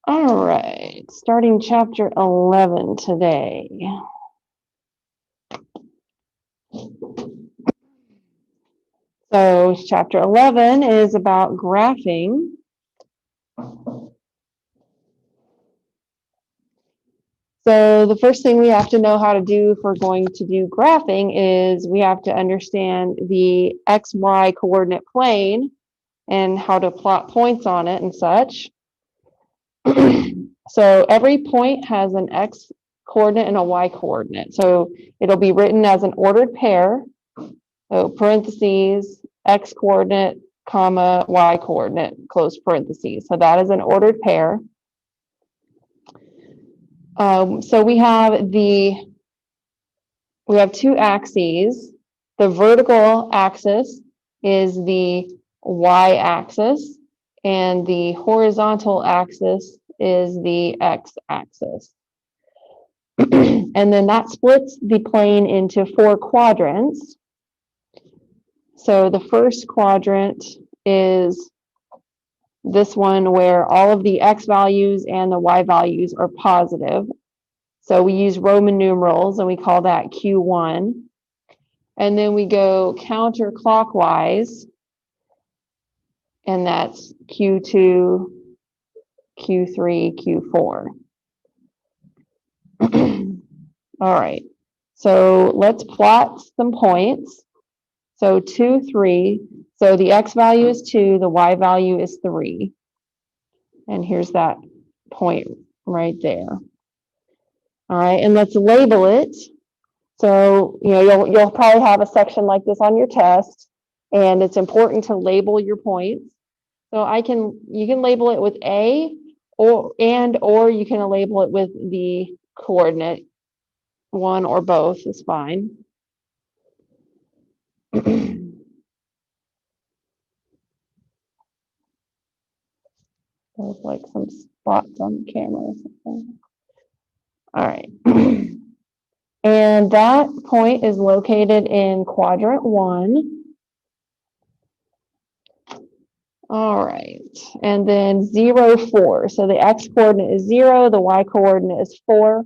All right, starting chapter 11 today. So chapter 11 is about graphing. So the first thing we have to know how to do if we're going to do graphing is we have to understand the XY coordinate plane and how to plot points on it and such. So every point has an X coordinate and a Y coordinate. So it'll be written as an ordered pair. So parentheses, X coordinate, comma, Y coordinate, close parentheses. So that is an ordered pair. So we have two axes. The vertical axis is the Y axis, and the horizontal axis is the X axis. And then that splits the plane into 4 quadrants. So the first quadrant is this one where all of the X values and the Y values are positive. So we use Roman numerals and we call that Q1. And then we go counterclockwise, and that's Q2, Q3, Q4. All right, so let's plot some points. So 2, 3. So the X value is 2, the Y value is 3. And here's that point right there. All right, and let's label it. So, you'll probably have a section like this on your test, and it's important to label your points. So you can label it with A or you can label it with the coordinate. One or both is fine. There's like some spots on the camera or something. All right. And that point is located in quadrant 1. All right, and then 0, 4. So the X coordinate is 0, the Y coordinate is 4.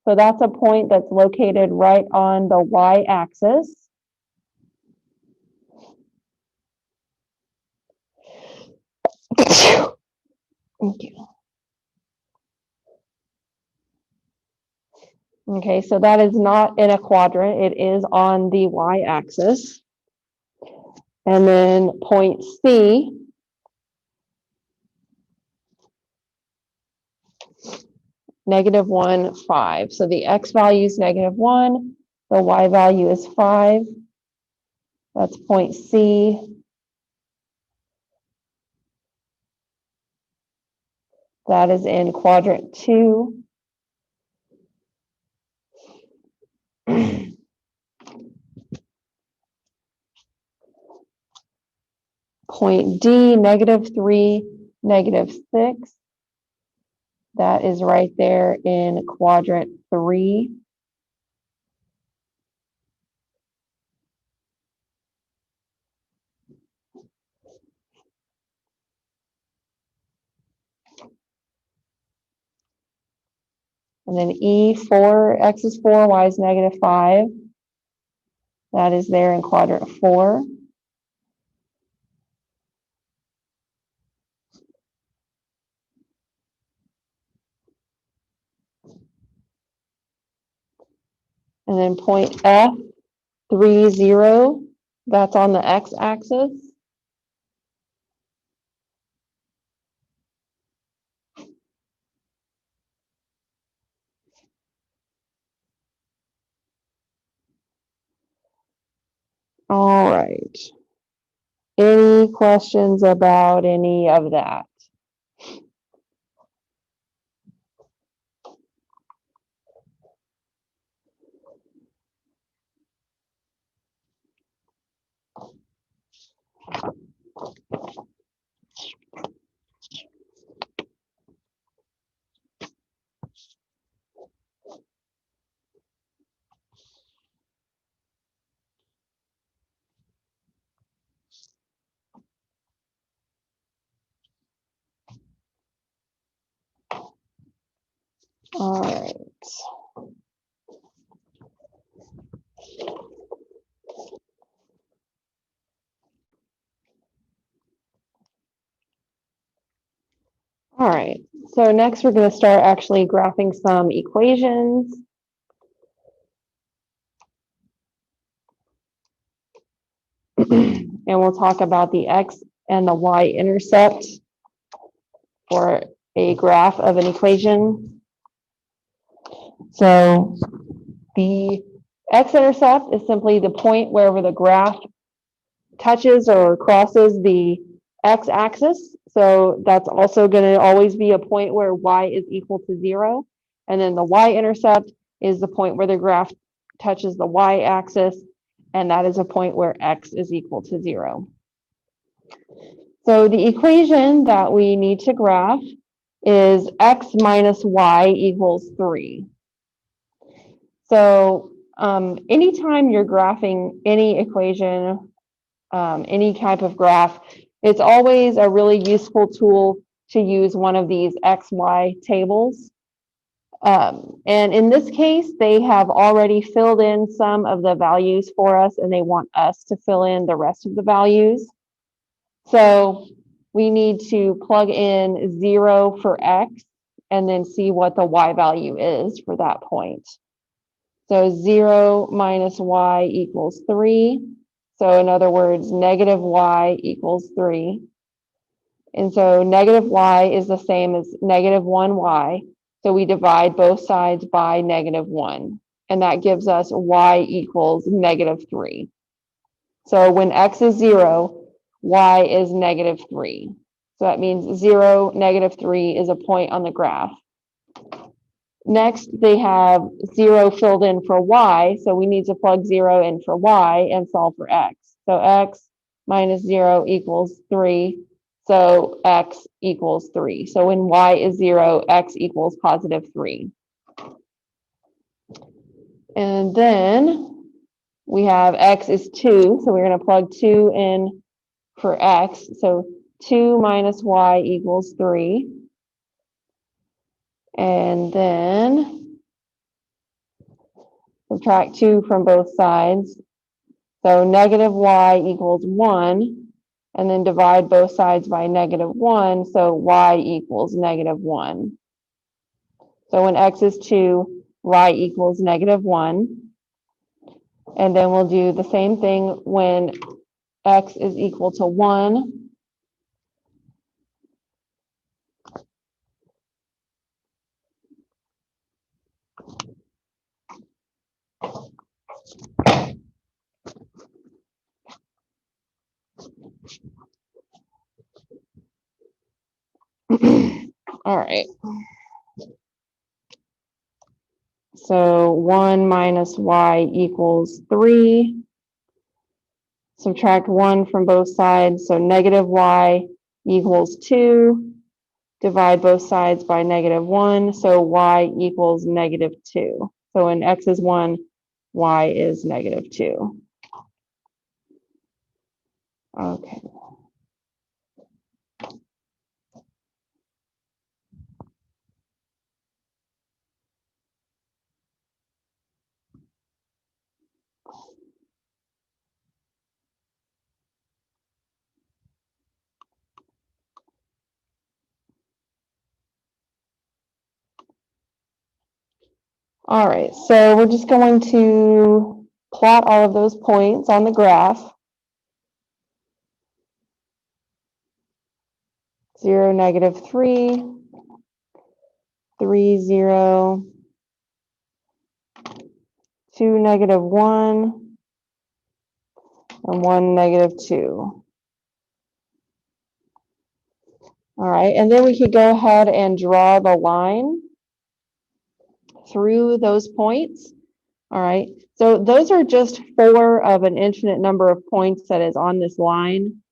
So that's a point that's located right on the Y axis. Thank you. Okay, so that is not in a quadrant, it is on the Y axis. And then point C, -1, 5. So the X value is -1, the Y value is 5. That's point C. That is in quadrant 2. Point D, -3, -6. That is right there in quadrant 3. And then E, 4, X is 4, Y is -5. That is there in quadrant 4. And then point F, 3, 0. That's on the X axis. All right. Any questions about any of that? All right. All right, so next we're going to start actually graphing some equations. And we'll talk about the x and the y-intercept for a graph of an equation. So the x-intercept is simply the point wherever the graph touches or crosses the x-axis. So that's also going to always be a point where y is equal to 0. And then the y-intercept is the point where the graph touches the y-axis, and that is a point where x is equal to 0. So the equation that we need to graph is x minus y equals 3. So anytime you're graphing any equation, any type of graph, it's always a really useful tool to use one of these XY tables. And in this case, they have already filled in some of the values for us, and they want us to fill in the rest of the values. So we need to plug in 0 for x and then see what the y value is for that point. So 0 minus y equals 3. So in other words, negative y equals 3. And so negative y is the same as negative 1y. So we divide both sides by negative 1. And that gives us y equals negative 3. So when x is 0, y is negative 3. So that means 0, negative 3 is a point on the graph. Next, they have 0 filled in for y, so we need to plug 0 in for y and solve for x. So x minus 0 equals 3, so x equals 3. So when y is 0, x equals positive 3. And then we have x is 2, so we're going to plug 2 in for x. So 2 minus y equals 3. And then subtract 2 from both sides. So negative y equals 1, and then divide both sides by negative 1, so y equals negative 1. So when x is 2, y equals negative 1. And then we'll do the same thing when x is equal to 1. All right. So 1 minus y equals 3. Subtract 1 from both sides, so negative y equals 2. Divide both sides by negative 1, so y equals negative 2. So when x is 1, y is negative 2. Okay. All right, so we're just going to plot all of those points on the graph. 0, negative 3, 3, 0, 2, negative 1, and 1, negative 2. All right, and then we could go ahead and draw the line through those points. All right, so those are just 4 of an infinite number of points that is on this line.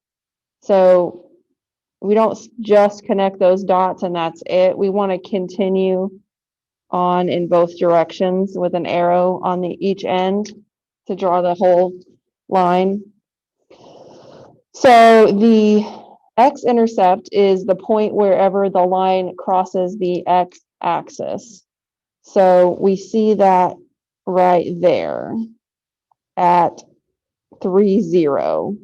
So we don't just connect those dots and that's it. We want to continue on in both directions with an arrow on each end to draw the whole line. So the x-intercept is the point wherever the line crosses the x-axis. So we see that right there at 3, 0.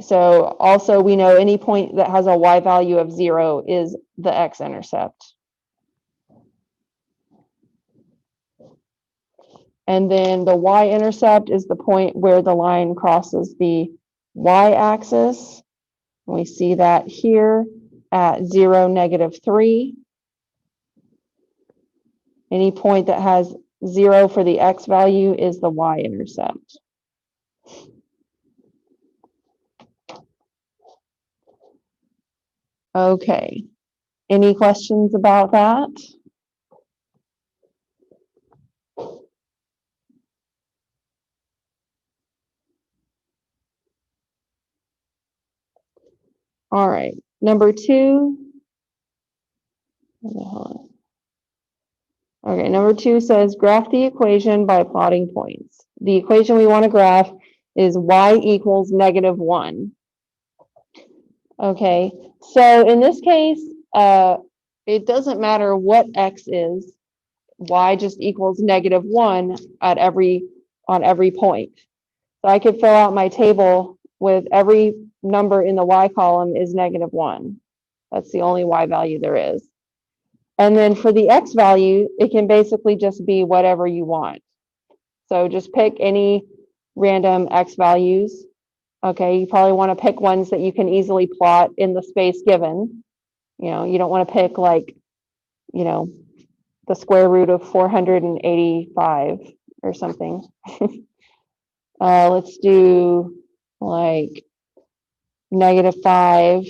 So also we know any point that has a y value of 0 is the x-intercept. And then the y-intercept is the point where the line crosses the y-axis. We see that here at 0, -3. Any point that has 0 for the x value is the y-intercept. Okay, any questions about that? All right, number 2. Okay, number 2 says graph the equation by plotting points. The equation we want to graph is y equals -1. Okay, so in this case, it doesn't matter what x is, y just equals -1 at on every point. So I could fill out my table with every number in the y column is -1. That's the only y value there is. And then for the x value, it can basically just be whatever you want. So just pick any random x values. Okay, you probably want to pick ones that you can easily plot in the space given. You know, you don't want to pick like, you know, the square root of 485 or something. Let's do like -5,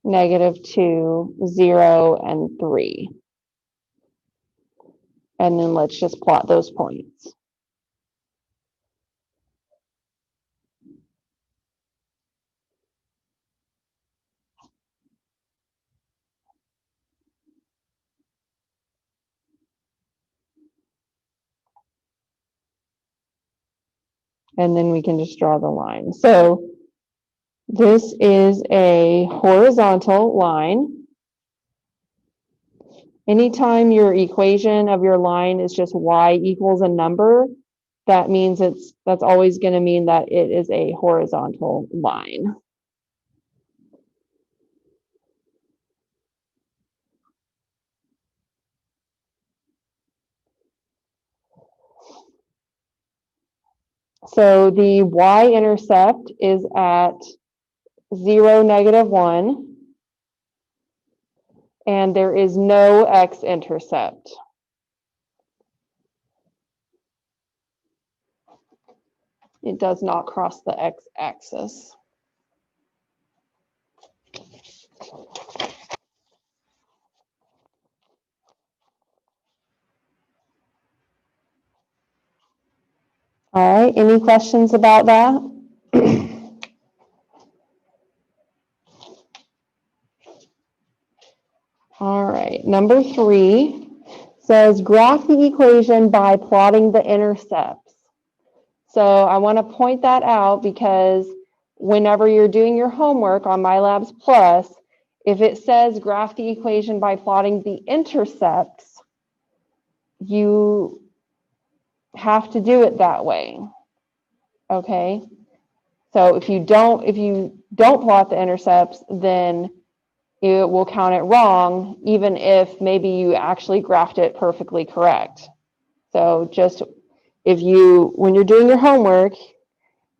-2, 0, and 3. And then let's just plot those points. And then we can just draw the line. So this is a horizontal line. Anytime your equation of your line is just y equals a number, that means that's always going to mean that it is a horizontal line. So the y-intercept is at 0, -1. And there is no x-intercept. It does not cross the x-axis. All right, any questions about that? All right, number 3 says graph the equation by plotting the intercepts. So I want to point that out because whenever you're doing your homework on MyLabs Plus, if it says graph the equation by plotting the intercepts, you have to do it that way. Okay, so if you don't plot the intercepts, then it will count it wrong, even if maybe you actually graphed it perfectly correct. So just when you're doing your homework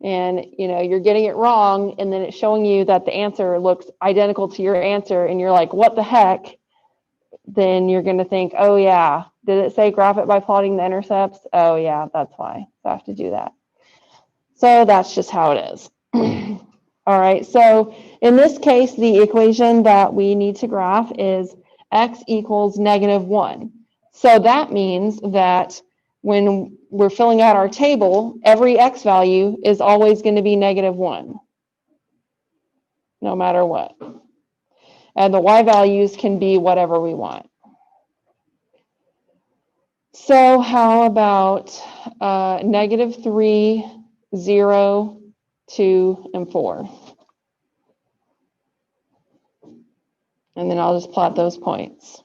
and you're getting it wrong, and then it's showing you that the answer looks identical to your answer, and you're like, what the heck? Then you're going to think, oh yeah, did it say graph it by plotting the intercepts? Oh yeah, that's why. So I have to do that. So that's just how it is. All right, so in this case, the equation that we need to graph is x equals -1. So that means that when we're filling out our table, every x value is always going to be -1, no matter what. And the y values can be whatever we want. So how about -3, 0, 2, and 4? And then I'll just plot those points.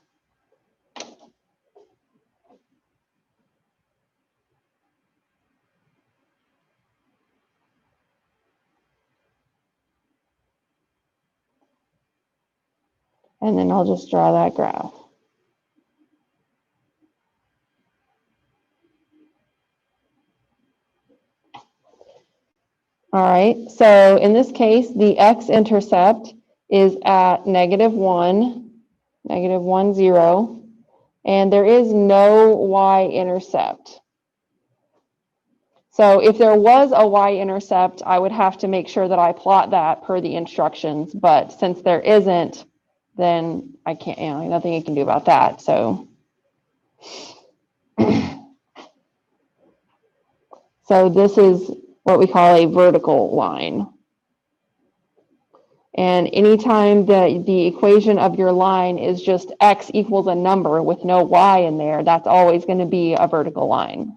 And then I'll just draw that graph. All right, so in this case, the x-intercept is at -1, -1, 0, and there is no y-intercept. So if there was a y-intercept, I would have to make sure that I plot that per the instructions, but since there isn't, then I can't, nothing you can do about that, so. So this is what we call a vertical line. And anytime the equation of your line is just x equals a number with no y in there, that's always going to be a vertical line.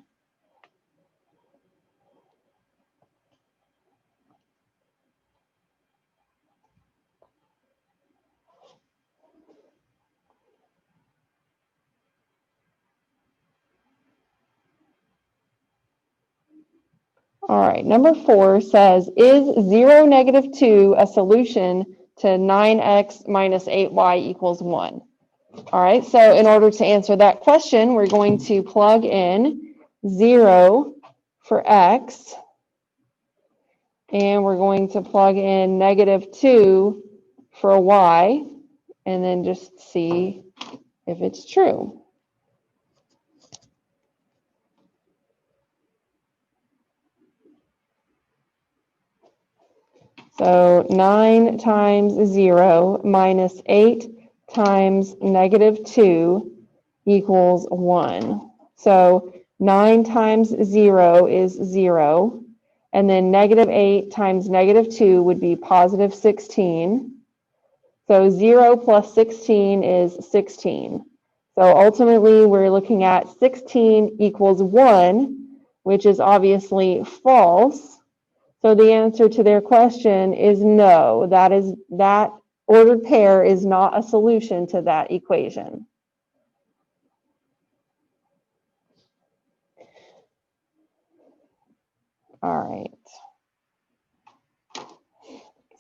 All right, number 4 says, is 0, -2 a solution to 9x minus 8y equals 1? All right, so in order to answer that question, we're going to plug in 0 for x, and we're going to plug in -2 for y, and then just see if it's true. So 9 times 0 minus 8 times -2 equals 1. So 9 times 0 is 0. And then -8 times -2 would be positive 16. So 0 plus 16 is 16. So ultimately, we're looking at 16 equals 1, which is obviously false. So the answer to their question is no, that ordered pair is not a solution to that equation. All right.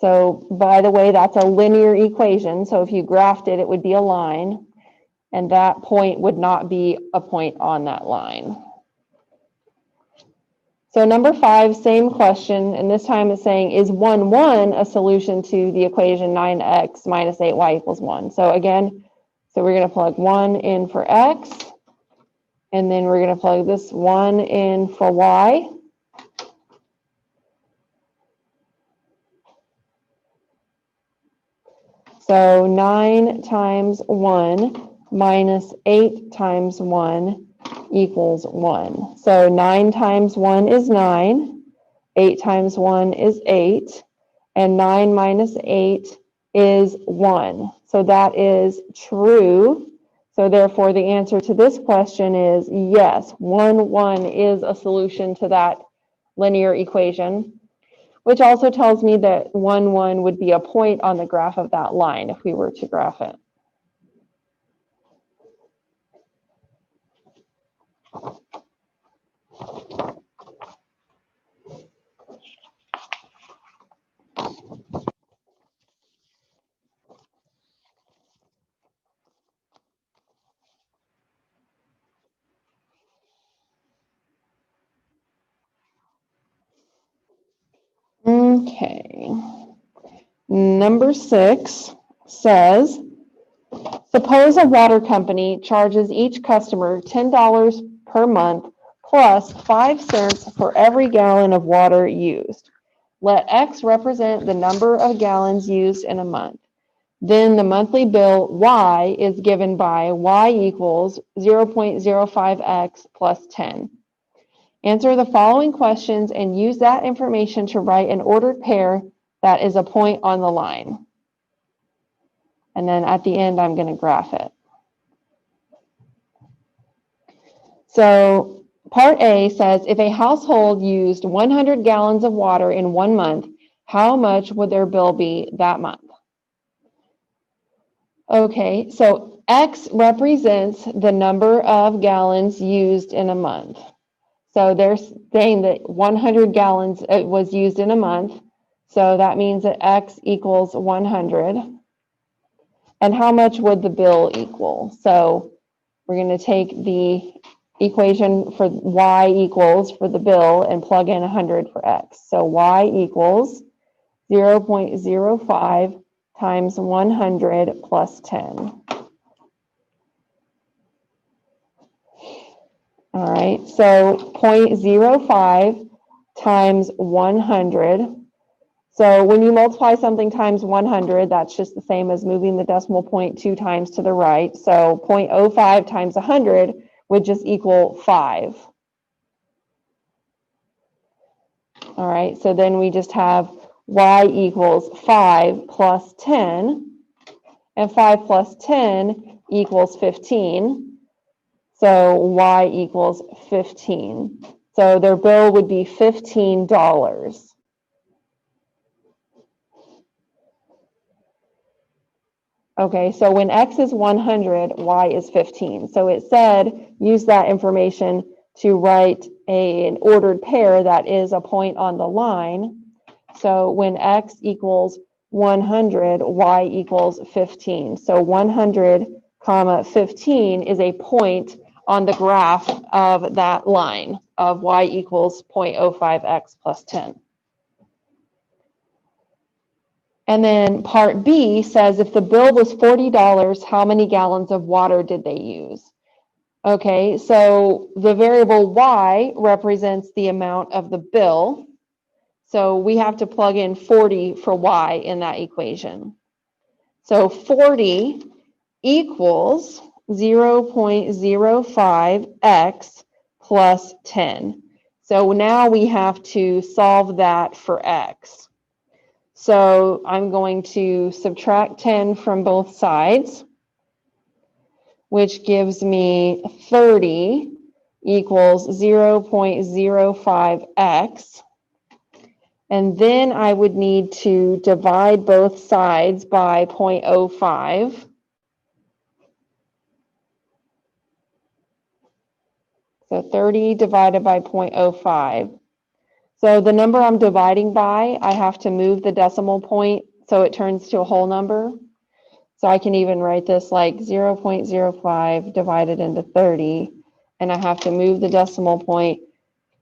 So by the way, that's a linear equation. So if you graphed it, it would be a line, and that point would not be a point on that line. So number 5, same question, and this time it's saying, is 1, 1 a solution to the equation 9x minus 8y equals 1? So again, so we're going to plug 1 in for x, and then we're going to plug this 1 in for y. So 9 times 1 minus 8 times 1 equals 1. So 9 times 1 is 9, 8 times 1 is 8, and 9 minus 8 is 1. So that is true. So therefore, the answer to this question is yes, 1, 1 is a solution to that linear equation, which also tells me that 1, 1 would be a point on the graph of that line if we were to graph it. Okay. Number 6 says, suppose a water company charges each customer $10 per month plus 5 cents for every gallon of water used. Let X represent the number of gallons used in a month. Then the monthly bill Y is given by Y equals 0.05X plus 10. Answer the following questions and use that information to write an ordered pair that is a point on the line. And then at the end, I'm going to graph it. So part A says, if a household used 100 gallons of water in 1 month, how much would their bill be that month? Okay, so X represents the number of gallons used in a month. So they're saying that 100 gallons was used in a month. So that means that X equals 100. And how much would the bill equal? So we're going to take the equation for y equals for the bill and plug in 100 for x. So y equals 0.05 times 100 plus 10. All right, so 0.05 times 100. So when you multiply something times 100, that's just the same as moving the decimal point 2 times to the right. So 0.05 times 100 would just equal 5. All right, so then we just have y equals 5 plus 10, and 5 plus 10 equals 15. So y equals 15. So their bill would be $15. Okay, so when x is 100, y is 15. So it said use that information to write an ordered pair that is a point on the line. So when x equals 100, y equals 15. So 100, comma 15 is a point on the graph of that line of y equals 0.05x plus 10. And then part B says if the bill was $40, how many gallons of water did they use? Okay, so the variable y represents the amount of the bill. So we have to plug in 40 for y in that equation. So 40 equals 0.05x plus 10. So now we have to solve that for x. So I'm going to subtract 10 from both sides, which gives me 30 equals 0.05x. And then I would need to divide both sides by 0.05. So 30 divided by 0.05. So the number I'm dividing by, I have to move the decimal point so it turns to a whole number. So I can even write this like 0.05 divided into 30, and I have to move the decimal point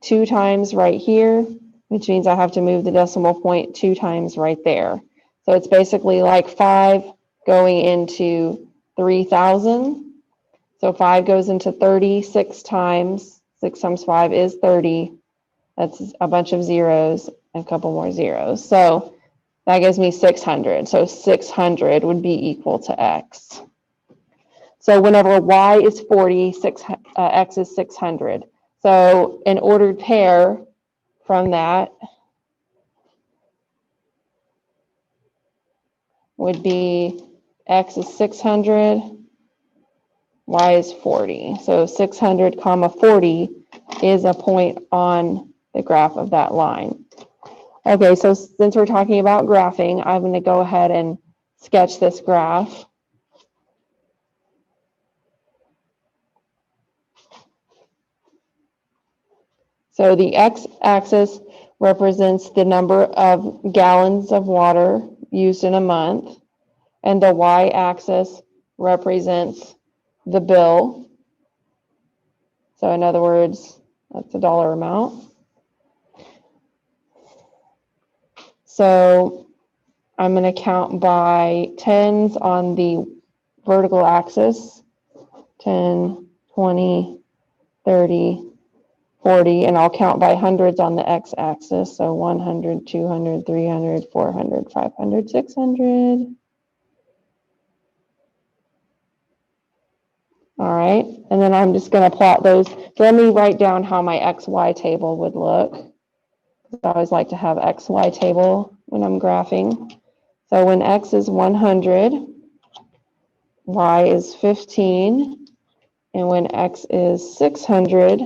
2 times right here, which means I have to move the decimal point 2 times right there. So it's basically like 5 going into 3,000. So 5 goes into 30 6 times. 6 times 5 is 30. That's a bunch of zeros and a couple more zeros. So that gives me 600. So 600 would be equal to x. So whenever y is 40, x is 600. So an ordered pair from that would be x is 600, y is 40. So 600 comma 40 is a point on the graph of that line. Okay, so since we're talking about graphing, I'm going to go ahead and sketch this graph. So the x-axis represents the number of gallons of water used in a month, and the y-axis represents the bill. So in other words, that's the dollar amount. So I'm going to count by tens on the vertical axis, 10, 20, 30, 40, and I'll count by hundreds on the x-axis. So 100, 200, 300, 400, 500, 600. All right, and then I'm just going to plot those. So let me write down how my XY table would look. I always like to have XY table when I'm graphing. So when X is 100, Y is 15, and when X is 600,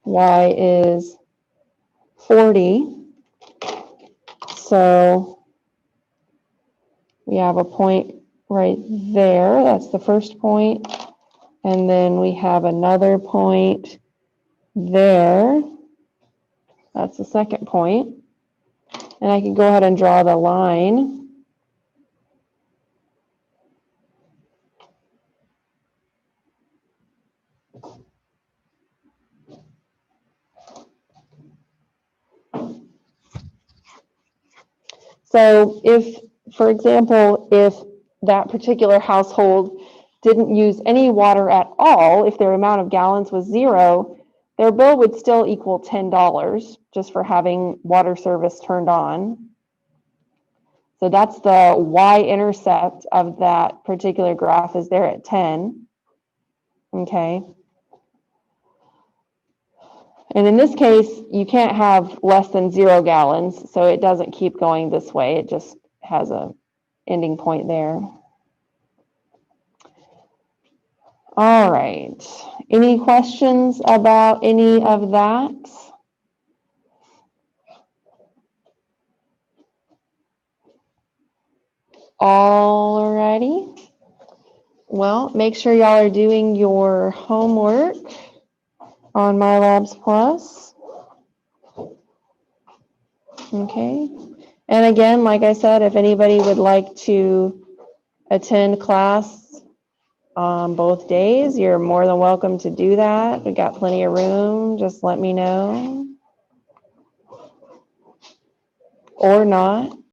Y is 40. So we have a point right there. That's the first point. And then we have another point there. That's the second point. And I can go ahead and draw the line. So if, for example, if that particular household didn't use any water at all, if their amount of gallons was 0, their bill would still equal $10 just for having water service turned on. So that's the y-intercept of that particular graph is there at 10. Okay. And in this case, you can't have less than 0 gallons, so it doesn't keep going this way. It just has a ending point there. All right. Any questions about any of that? All righty. Well, make sure y'all are doing your homework on MyLabs Plus. Okay. And again, like I said, if anybody would like to attend class on both days, you're more than welcome to do that. We got plenty of room. Just let me know. Or not.